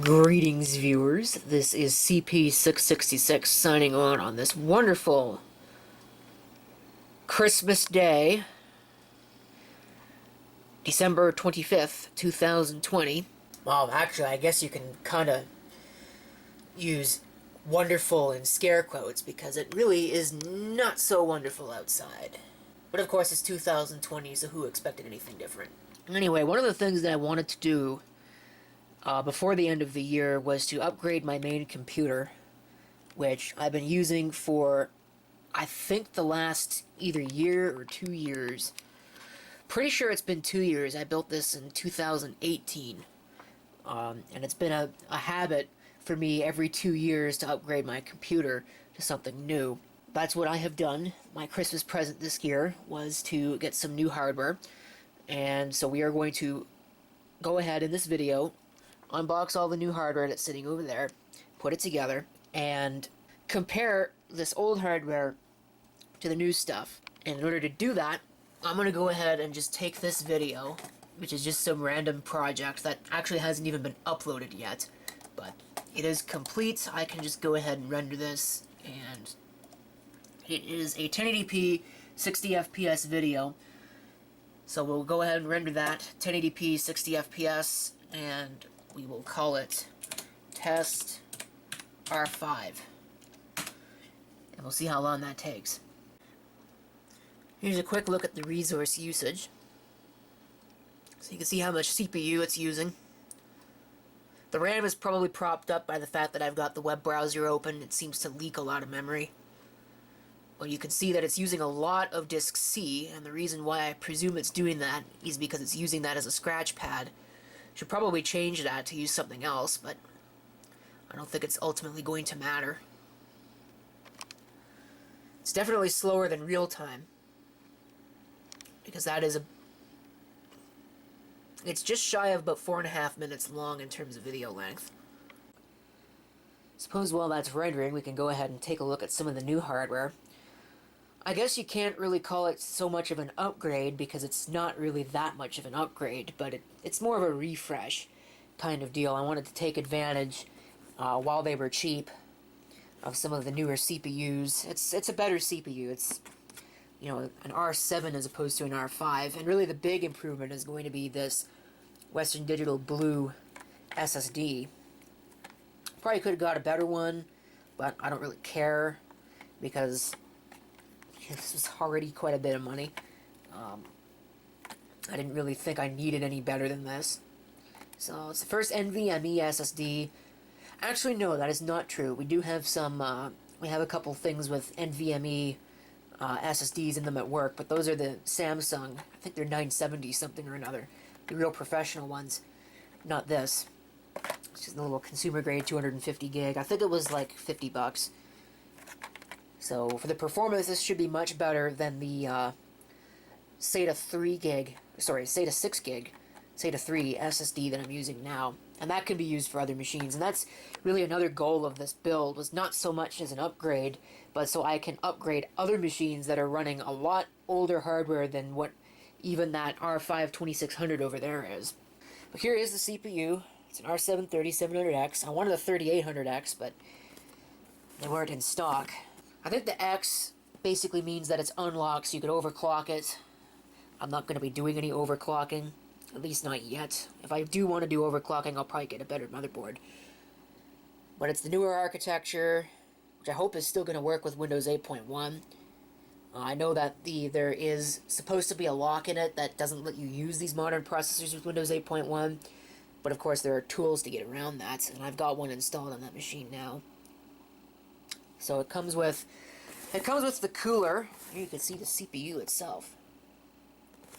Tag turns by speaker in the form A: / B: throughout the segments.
A: Greetings, viewers. This is CP666 signing on this wonderful Christmas Day, December 25th, 2020. Well, actually, I guess you can kind of use wonderful in scare quotes because it really is not so wonderful outside. But of course, it's 2020, so who expected anything different? Anyway, one of the things that I wanted to do before the end of the year was to upgrade my main computer, which I've been using for, I think, the last either year or 2 years. Pretty sure it's been 2 years. I built this in 2018. And it's been a habit for me every 2 years to upgrade my computer to something new. That's what I have done. My Christmas present this year was to get some new hardware. And so we are going to go ahead in this video, unbox all the new hardware that's sitting over there, put it together, and compare this old hardware to the new stuff. And in order to do that, I'm going to go ahead and just take this video, which is just some random project that actually hasn't even been uploaded yet, but it is complete. I can just go ahead and render this, and it is a 1080p 60 FPS video. So we'll go ahead and render that 1080p 60 FPS, and we will call it test R5. And we'll see how long that takes. Here's a quick look at the resource usage. So you can see how much CPU it's using. The RAM is probably propped up by the fact that I've got the web browser open. It seems to leak a lot of memory. Well, you can see that it's using a lot of disk C, and the reason why I presume it's doing that is because it's using that as a scratch pad. Should probably change that to use something else, but I don't think it's ultimately going to matter. It's definitely slower than real time, because that is it's just shy of about 4.5 minutes long in terms of video length. Suppose while that's rendering, we can go ahead and take a look at some of the new hardware. I guess you can't really call it so much of an upgrade because it's not really that much of an upgrade, but it's more of a refresh kind of deal. I wanted to take advantage, while they were cheap, of some of the newer CPUs. It's a better CPU. It's, you know, an R7 as opposed to an R5, and really the big improvement is going to be this Western Digital Blue SSD. Probably could have got a better one, but I don't really care because this was already quite a bit of money. I didn't really think I needed any better than this. So it's the first NVMe SSD. Actually, no, that is not true. We do have some, we have a couple things with NVMe SSDs in them at work, but those are the Samsung, I think they're 970 something or another. The real professional ones, not this. It's just a little consumer grade 250 gig. I think it was like 50 bucks. So for the performance, this should be much better than the SATA 6 gig SATA 3 SSD that I'm using now. And that can be used for other machines. And that's really another goal of this build, was not so much as an upgrade, but so I can upgrade other machines that are running a lot older hardware than what even that R5 2600 over there is. But here is the CPU. It's an R7 3700X. I wanted a 3800X, but they weren't in stock. I think the X basically means that it's unlocked, so you could overclock it. I'm not going to be doing any overclocking, at least not yet. If I do want to do overclocking, I'll probably get a better motherboard. But it's the newer architecture, which I hope is still going to work with Windows 8.1. I know that there is supposed to be a lock in it that doesn't let you use these modern processors with Windows 8.1, but of course there are tools to get around that, and I've got one installed on that machine now. So it comes with the cooler. Here you can see the CPU itself.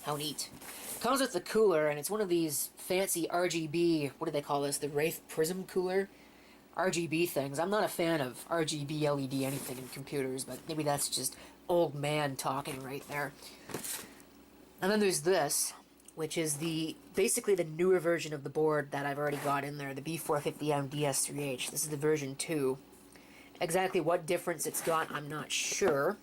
A: How neat. It comes with the cooler, and it's one of these fancy RGB, what do they call this? The Wraith Prism cooler? RGB things. I'm not a fan of RGB LED anything in computers, but maybe that's just old man talking right there. And then there's this, which is basically the newer version of the board that I've already got in there, the B450M DS3H. This is the version 2. Exactly what difference it's got, I'm not sure,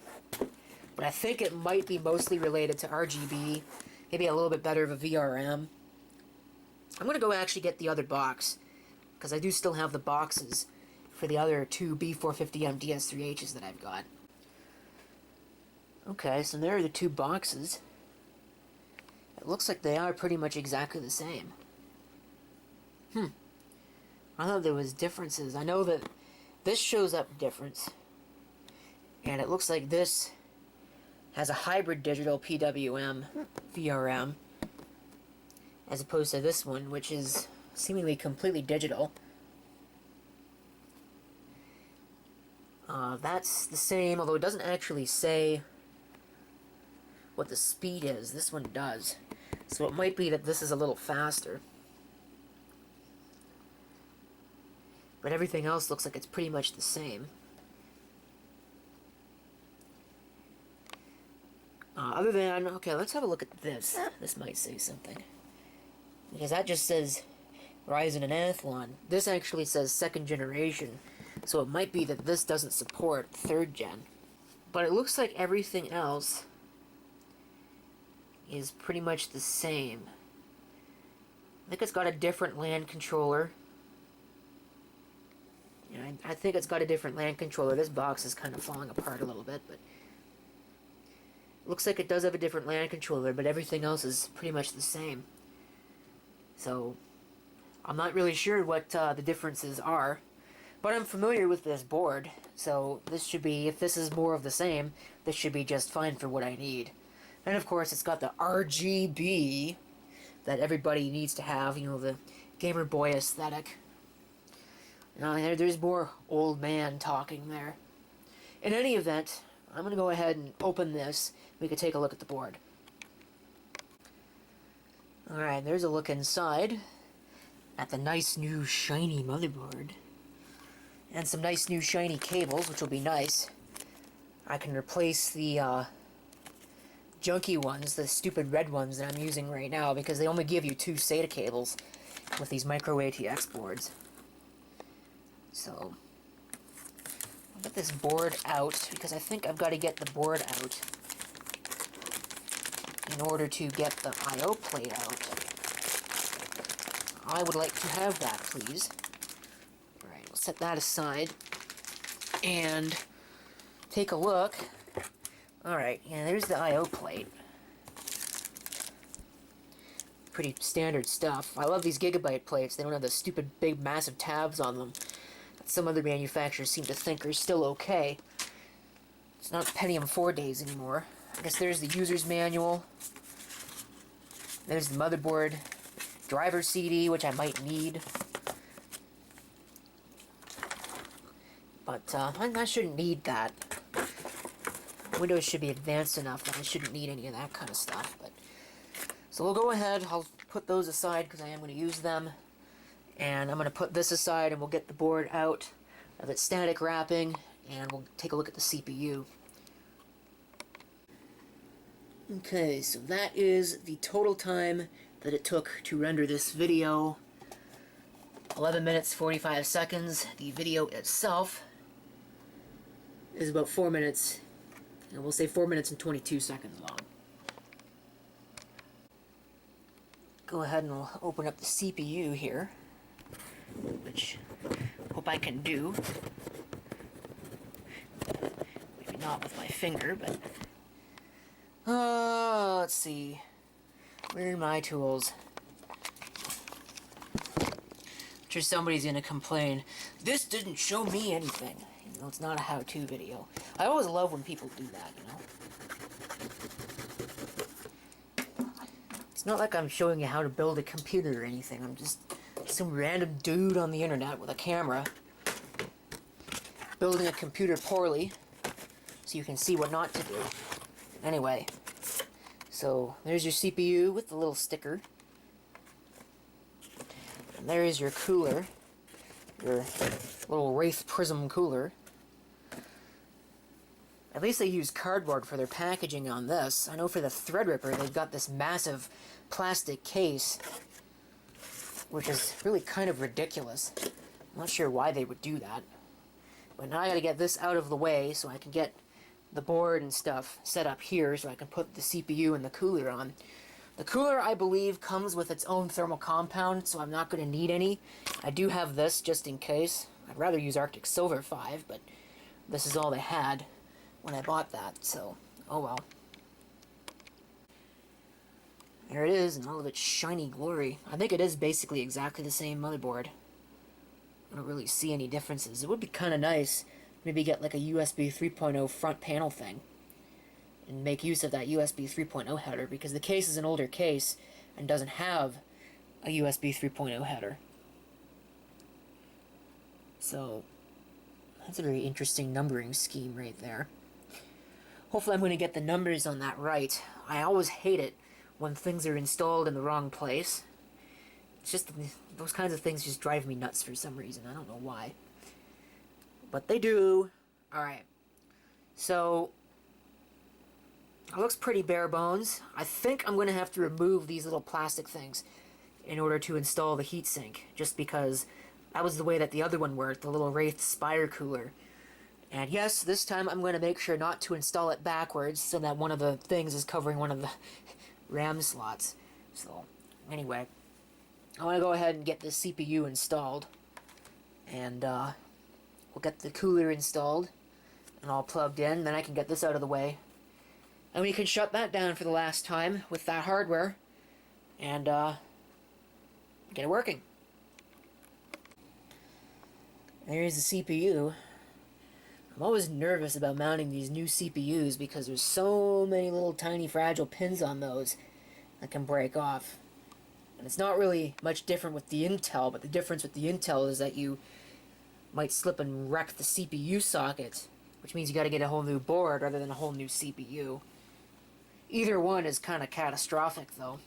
A: but I think it might be mostly related to RGB, maybe a little bit better of a VRM. I'm going to go actually get the other box, because I do still have the boxes for the other two B450M DS3Hs that I've got. Okay, so there are the two boxes. It looks like they are pretty much exactly the same. I thought there was differences. I know that this shows up difference. And it looks like this has a hybrid digital PWM VRM, as opposed to this one, which is seemingly completely digital. That's the same, although it doesn't actually say what the speed is. This one does. So it might be that this is a little faster. But everything else looks like it's pretty much the same. Other than, okay, let's have a look at this. This might say something. Because that just says Ryzen and Athlon. This actually says 2nd generation. So it might be that this doesn't support 3rd gen. But it looks like everything else is pretty much the same. I think it's got a different LAN controller. Yeah, I think it's got a different LAN controller. This box is kind of falling apart a little bit, but looks like it does have a different LAN controller, but everything else is pretty much the same. So I'm not really sure what the differences are, but I'm familiar with this board, so this should be, if this is more of the same, this should be just fine for what I need. And of course it's got the RGB that everybody needs to have, you know, the gamer boy aesthetic. You know, there's more old man talking there. In any event, I'm going to go ahead and open this. We can take a look at the board. Alright, there's a look inside at the nice new shiny motherboard. And some nice new shiny cables, which will be nice. I can replace the junky ones, the stupid red ones that I'm using right now, because they only give you 2 SATA cables with these micro ATX boards. So I'll get this board out, because I think I've got to get the board out in order to get the I/O plate out. I would like to have that, please. Alright, we'll set that aside and take a look. Alright, yeah, there's the I/O plate. Pretty standard stuff. I love these Gigabyte plates. They don't have the stupid big massive tabs on them that some other manufacturers seem to think are still okay. It's not Pentium 4 days anymore. I guess there's the user's manual. There's the motherboard. Driver CD, which I might need. But I shouldn't need that. Windows should be advanced enough that I shouldn't need any of that kind of stuff. But so we'll go ahead. I'll put those aside because I am going to use them. And I'm going to put this aside and we'll get the board out of its static wrapping. And we'll take a look at the CPU. Okay, so that is the total time that it took to render this video. 11 minutes 45 seconds. The video itself is about 4 minutes, and we'll say 4 minutes and 22 seconds long. Go ahead and we'll open up the CPU here, which I hope I can do. Maybe not with my finger, but let's see. Where are my tools? I'm sure somebody's gonna complain, this didn't show me anything. You know, it's not a how-to video. I always love when people do that, you know? It's not like I'm showing you how to build a computer or anything. I'm just some random dude on the internet with a camera building a computer poorly so you can see what not to do. Anyway, so there's your CPU with the little sticker. And there is your cooler, your little Wraith Prism cooler. At least they use cardboard for their packaging on this. I know for the Threadripper they've got this massive plastic case, which is really kind of ridiculous. I'm not sure why they would do that. But now I gotta get this out of the way so I can get the board and stuff set up here so I can put the CPU and the cooler on. The cooler, I believe, comes with its own thermal compound, so I'm not going to need any. I do have this just in case. I'd rather use Arctic Silver 5, but this is all they had when I bought that, so oh well. There it is in all of its shiny glory. I think it is basically exactly the same motherboard. I don't really see any differences. It would be kind of nice, maybe get like a USB 3.0 front panel thing and make use of that USB 3.0 header, because the case is an older case and doesn't have a USB 3.0 header. So that's a very interesting numbering scheme right there. Hopefully I'm going to get the numbers on that right. I always hate it when things are installed in the wrong place. It's just, those kinds of things just drive me nuts for some reason. I don't know why. But they do. Alright. So, it looks pretty bare bones. I think I'm going to have to remove these little plastic things in order to install the heatsink, just because that was the way that the other one worked, the little Wraith Spire cooler. And yes, this time I'm going to make sure not to install it backwards so that one of the things is covering one of the RAM slots. So, anyway, I want to go ahead and get the CPU installed. And we'll get the cooler installed and all plugged in. Then I can get this out of the way. And we can shut that down for the last time with that hardware. And get it working. There's the CPU. I'm always nervous about mounting these new CPUs because there's so many little tiny fragile pins on those that can break off. And it's not really much different with the Intel, but the difference with the Intel is that you might slip and wreck the CPU socket, which means you gotta get a whole new board rather than a whole new CPU. Either one is kind of catastrophic, though.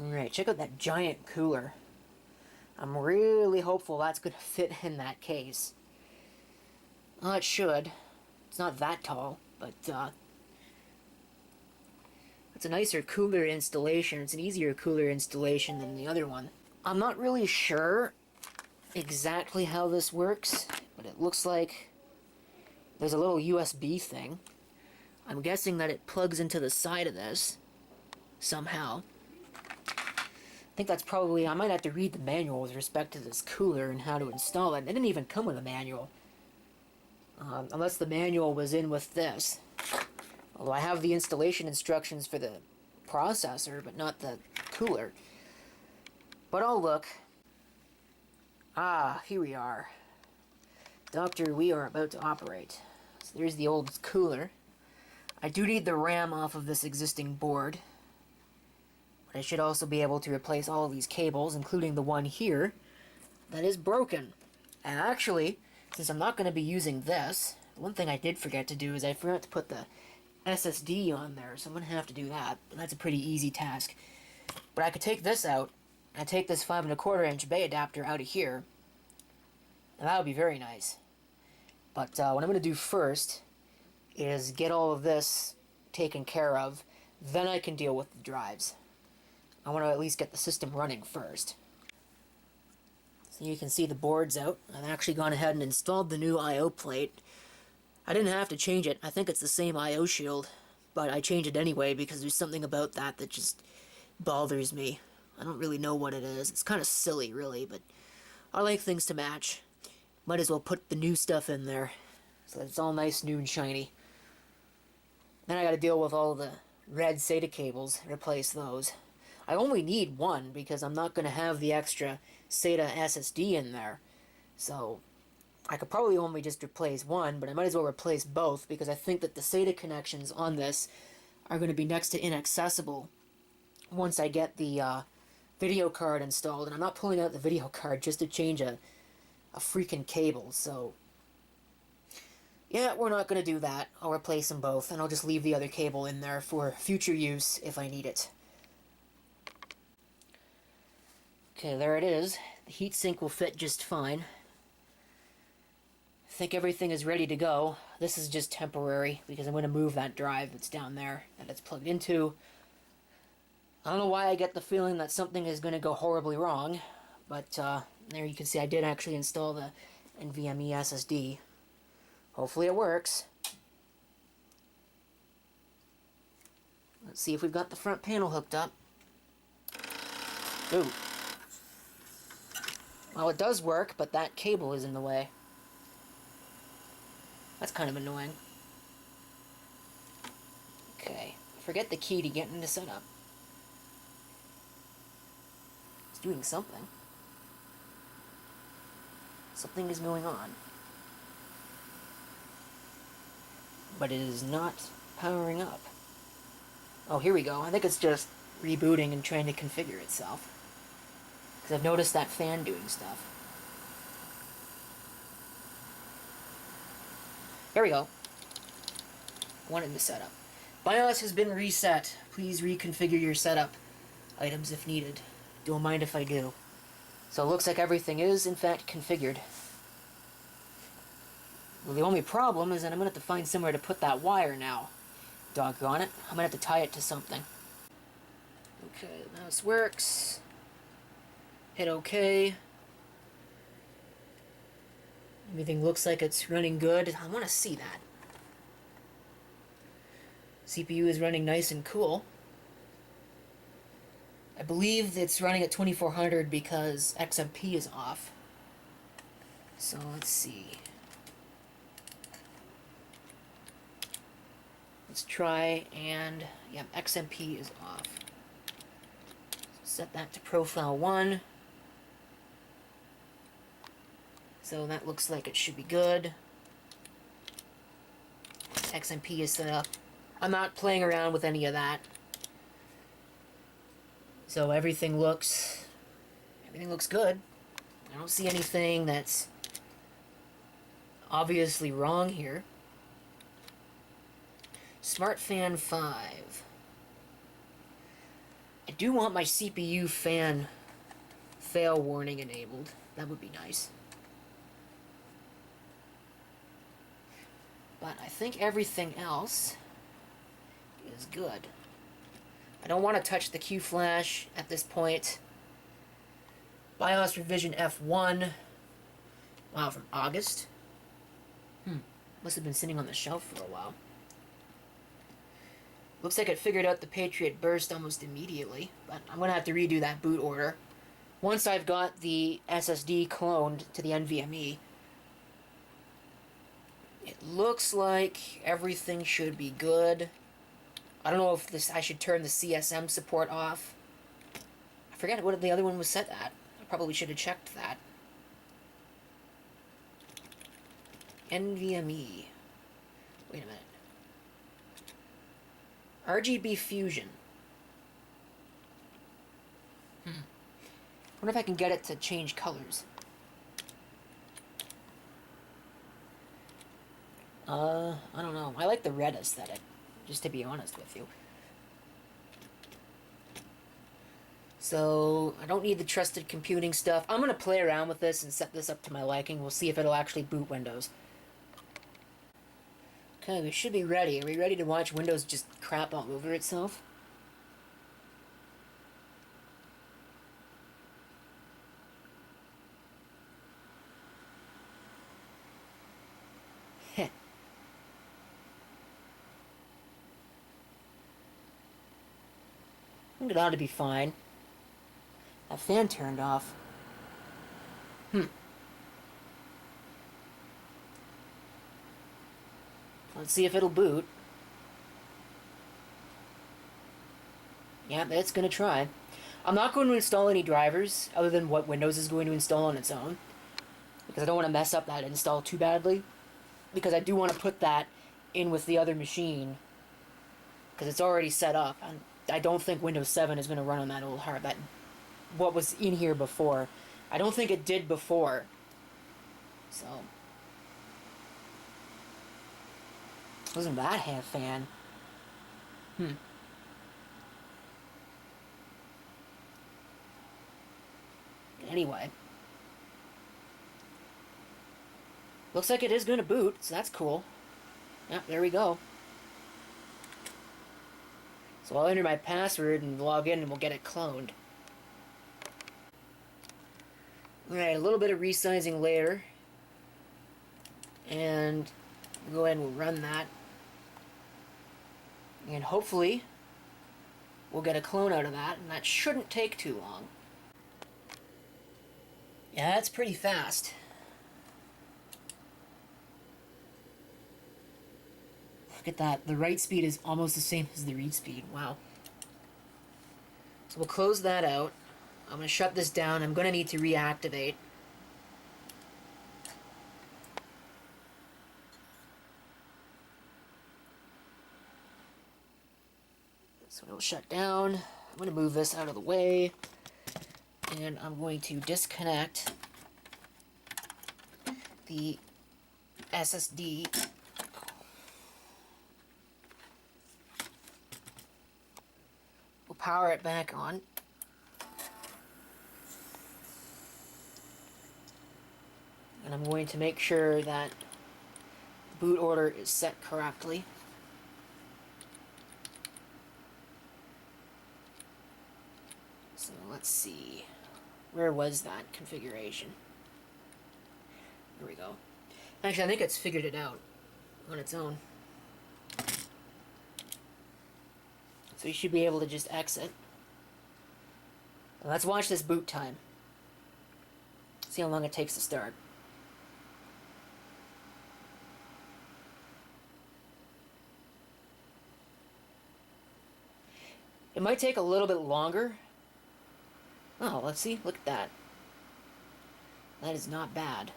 A: Alright, check out that giant cooler. I'm really hopeful that's going to fit in that case. Well, it should. It's not that tall, but it's a nicer cooler installation. It's an easier cooler installation than the other one. I'm not really sure exactly how this works, but it looks like there's a little USB thing. I'm guessing that it plugs into the side of this somehow. I think that's probably, I might have to read the manual with respect to this cooler and how to install it. It didn't even come with a manual. Unless the manual was in with this. Although I have the installation instructions for the processor, but not the cooler. But I'll look. Ah, here we are. Doctor, we are about to operate. So there's the old cooler. I do need the RAM off of this existing board. But I should also be able to replace all of these cables, including the one here that is broken. And actually, since I'm not going to be using this, the one thing I did forget to do is I forgot to put the SSD on there, so I'm going to have to do that. And that's a pretty easy task. But I could take this out, and take this 5 1/4 inch bay adapter out of here, and that would be very nice. But what I'm going to do first is get all of this taken care of, then I can deal with the drives. I want to at least get the system running first. So you can see the board's out. I've actually gone ahead and installed the new I/O plate. I didn't have to change it. I think it's the same I/O shield, but I changed it anyway because there's something about that that just bothers me. I don't really know what it is. It's kind of silly, really, but I like things to match. Might as well put the new stuff in there so that it's all nice, new, and shiny. Then I gotta deal with all the red SATA cables, replace those. I only need one because I'm not going to have the extra SATA SSD in there. So I could probably only just replace one, but I might as well replace both because I think that the SATA connections on this are going to be next to inaccessible once I get the video card installed. And I'm not pulling out the video card just to change a freaking cable, so yeah, we're not going to do that. I'll replace them both, and I'll just leave the other cable in there for future use if I need it. Okay, there it is. The heatsink will fit just fine. I think everything is ready to go. This is just temporary because I'm going to move that drive that's down there that it's plugged into. I don't know why I get the feeling that something is going to go horribly wrong, but there you can see I did actually install the NVMe SSD. Hopefully it works. Let's see if we've got the front panel hooked up. Ooh. Well, it does work, but that cable is in the way. That's kind of annoying. Okay. Forget the key to get into setup. It's doing something. Something is going on. But it is not powering up. Oh, here we go. I think it's just rebooting and trying to configure itself. Because I've noticed that fan doing stuff. There we go. Wanted the setup. BIOS has been reset. Please reconfigure your setup items if needed. Don't mind if I do. So it looks like everything is, in fact, configured. Well, the only problem is that I'm going to have to find somewhere to put that wire now. Doggone it. I'm going to have to tie it to something. Okay, the mouse works. Hit OK. Everything looks like it's running good. I want to see that. CPU is running nice and cool. I believe it's running at 2400 because XMP is off. So let's see. Let's try and, yeah, XMP is off. Set that to profile 1. So that looks like it should be good. XMP is set up. I'm not playing around with any of that. So everything looks good. I don't see anything that's obviously wrong here. Smart Fan 5. I do want my CPU fan fail warning enabled. That would be nice. But I think everything else is good. I don't want to touch the Q flash at this point. BIOS revision F1. Wow, from August? Must have been sitting on the shelf for a while. Looks like it figured out the Patriot burst almost immediately, but I'm going to have to redo that boot order. Once I've got the SSD cloned to the NVMe, it looks like everything should be good. I don't know if I should turn the CSM support off. I forget what the other one was set at. I probably should have checked that. NVMe. Wait a minute. RGB Fusion. I wonder if I can get it to change colors. I don't know. I like the red aesthetic, just to be honest with you. So, I don't need the trusted computing stuff. I'm going to play around with this and set this up to my liking. We'll see if it'll actually boot Windows. Okay, we should be ready. Are we ready to watch Windows just crap all over itself? Heh. I think it ought to be fine. That fan turned off. Let's see if it'll boot. Yeah, it's going to try. I'm not going to install any drivers other than what Windows is going to install on its own, because I don't want to mess up that install too badly, because I do want to put that in with the other machine, because it's already set up, and I don't think Windows 7 is going to run on that old hard, that what was in here before. I don't think it did before. So, wasn't that half fan? Anyway. Looks like it is going to boot, so that's cool. Yep, there we go. So I'll enter my password and log in and we'll get it cloned. Alright, a little bit of resizing later. And we'll go ahead and we'll run that. And hopefully we'll get a clone out of that, and that shouldn't take too long. Yeah, that's pretty fast. Look at that. The write speed is almost the same as the read speed. Wow. So we'll close that out. I'm going to shut this down. I'm going to need to reactivate. So it'll shut down. I'm going to move this out of the way. And I'm going to disconnect the SSD. We'll power it back on. And I'm going to make sure that the boot order is set correctly. So let's see. Where was that configuration? There we go. Actually, I think it's figured it out on its own. So you should be able to just exit. Now let's watch this boot time. See how long it takes to start. It might take a little bit longer. Oh, let's see. Look at that. That is not bad.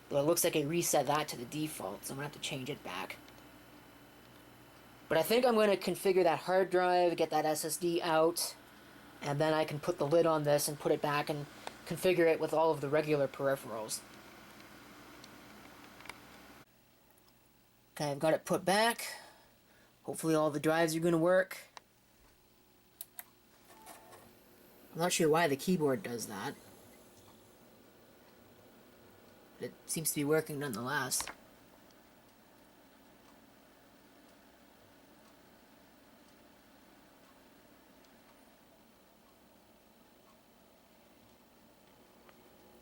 A: Though it looks like it reset that to the default, so I'm going to have to change it back. But I think I'm going to configure that hard drive, get that SSD out, and then I can put the lid on this and put it back and configure it with all of the regular peripherals. Okay, I've got it put back. Hopefully all the drives are going to work. I'm not sure why the keyboard does that. But it seems to be working nonetheless.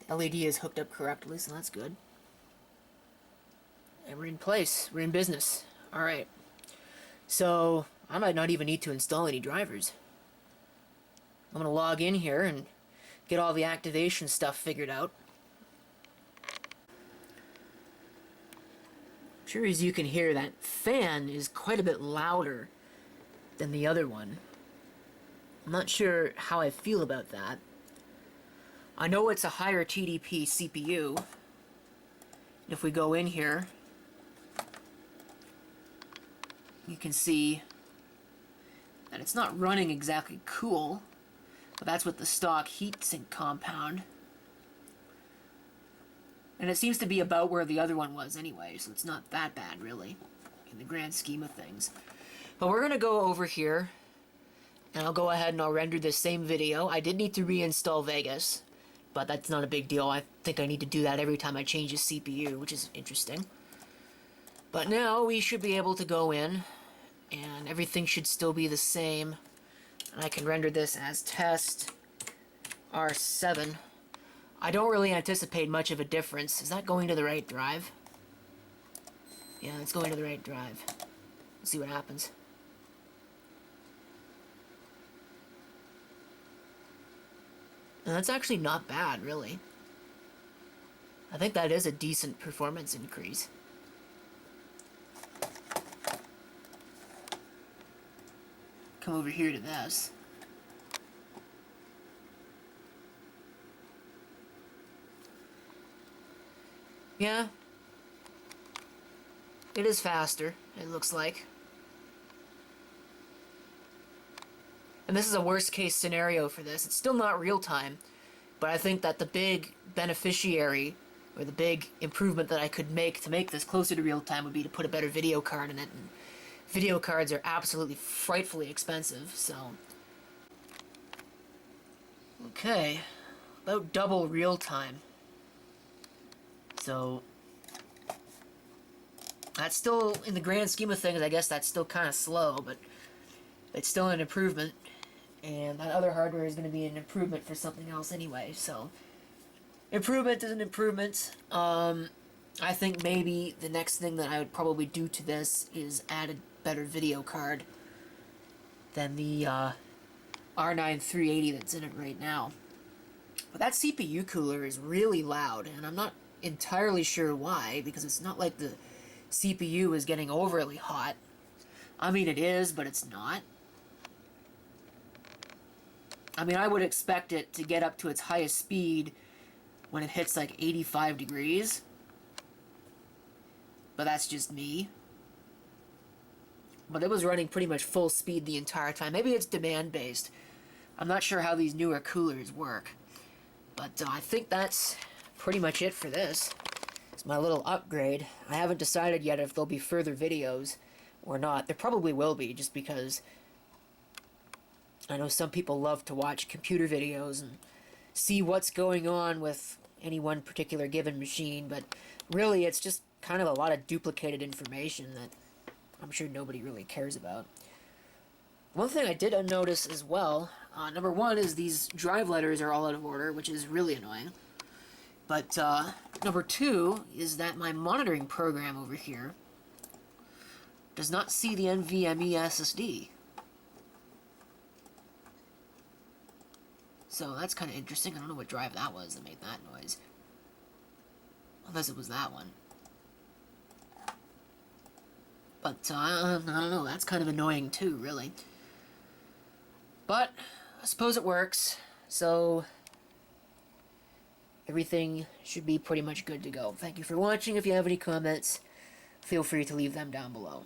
A: The LED is hooked up correctly, so that's good. And we're in place. We're in business. Alright. So, I might not even need to install any drivers. I'm going to log in here and get all the activation stuff figured out. I'm sure as you can hear, that fan is quite a bit louder than the other one. I'm not sure how I feel about that. I know it's a higher TDP CPU. If we go in here, you can see that it's not running exactly cool. But that's with the stock heatsink compound. And it seems to be about where the other one was anyway, so it's not that bad, really, in the grand scheme of things. But we're going to go over here, and I'll go ahead and I'll render this same video. I did need to reinstall Vegas, but that's not a big deal. I think I need to do that every time I change the CPU, which is interesting. But now we should be able to go in, and everything should still be the same. And I can render this as test R7. I don't really anticipate much of a difference. Is that going to the right drive? Yeah, it's going to the right drive. Let's see what happens. And that's actually not bad, really. I think that is a decent performance increase. Come over here to this. Yeah. It is faster, it looks like. And this is a worst case scenario for this. It's still not real time, but I think that the big beneficiary, or the big improvement that I could make to make this closer to real time would be to put a better video card in it. And video cards are absolutely frightfully expensive, so... Okay, about double real time. So, that's still, in the grand scheme of things, I guess that's still kind of slow, but it's still an improvement. And that other hardware is going to be an improvement for something else anyway, so... Improvement is an improvement. I think maybe the next thing that I would probably do to this is add a better video card. than the R9 380 that's in it right now. But that CPU cooler is really loud, and I'm not entirely sure why, because it's not like the CPU is getting overly hot. I mean, it is, but it's not. I mean, I would expect it to get up to its highest speed when it hits like 85 degrees. But that's just me. But it was running pretty much full speed the entire time. Maybe it's demand-based. I'm not sure how these newer coolers work. But I think that's pretty much it for this. It's my little upgrade. I haven't decided yet if there'll be further videos or not. There probably will be, just because I know some people love to watch computer videos and see what's going on with any one particular given machine, but really it's just kind of a lot of duplicated information that I'm sure nobody really cares about. One thing I did notice as well, number one is these drive letters are all out of order, which is really annoying. But number two is that my monitoring program over here does not see the NVMe SSD. So that's kind of interesting. I don't know what drive that was that made that noise. Unless it was that one. But I don't know, that's kind of annoying too, really. But I suppose it works, so everything should be pretty much good to go. Thank you for watching. If you have any comments, feel free to leave them down below.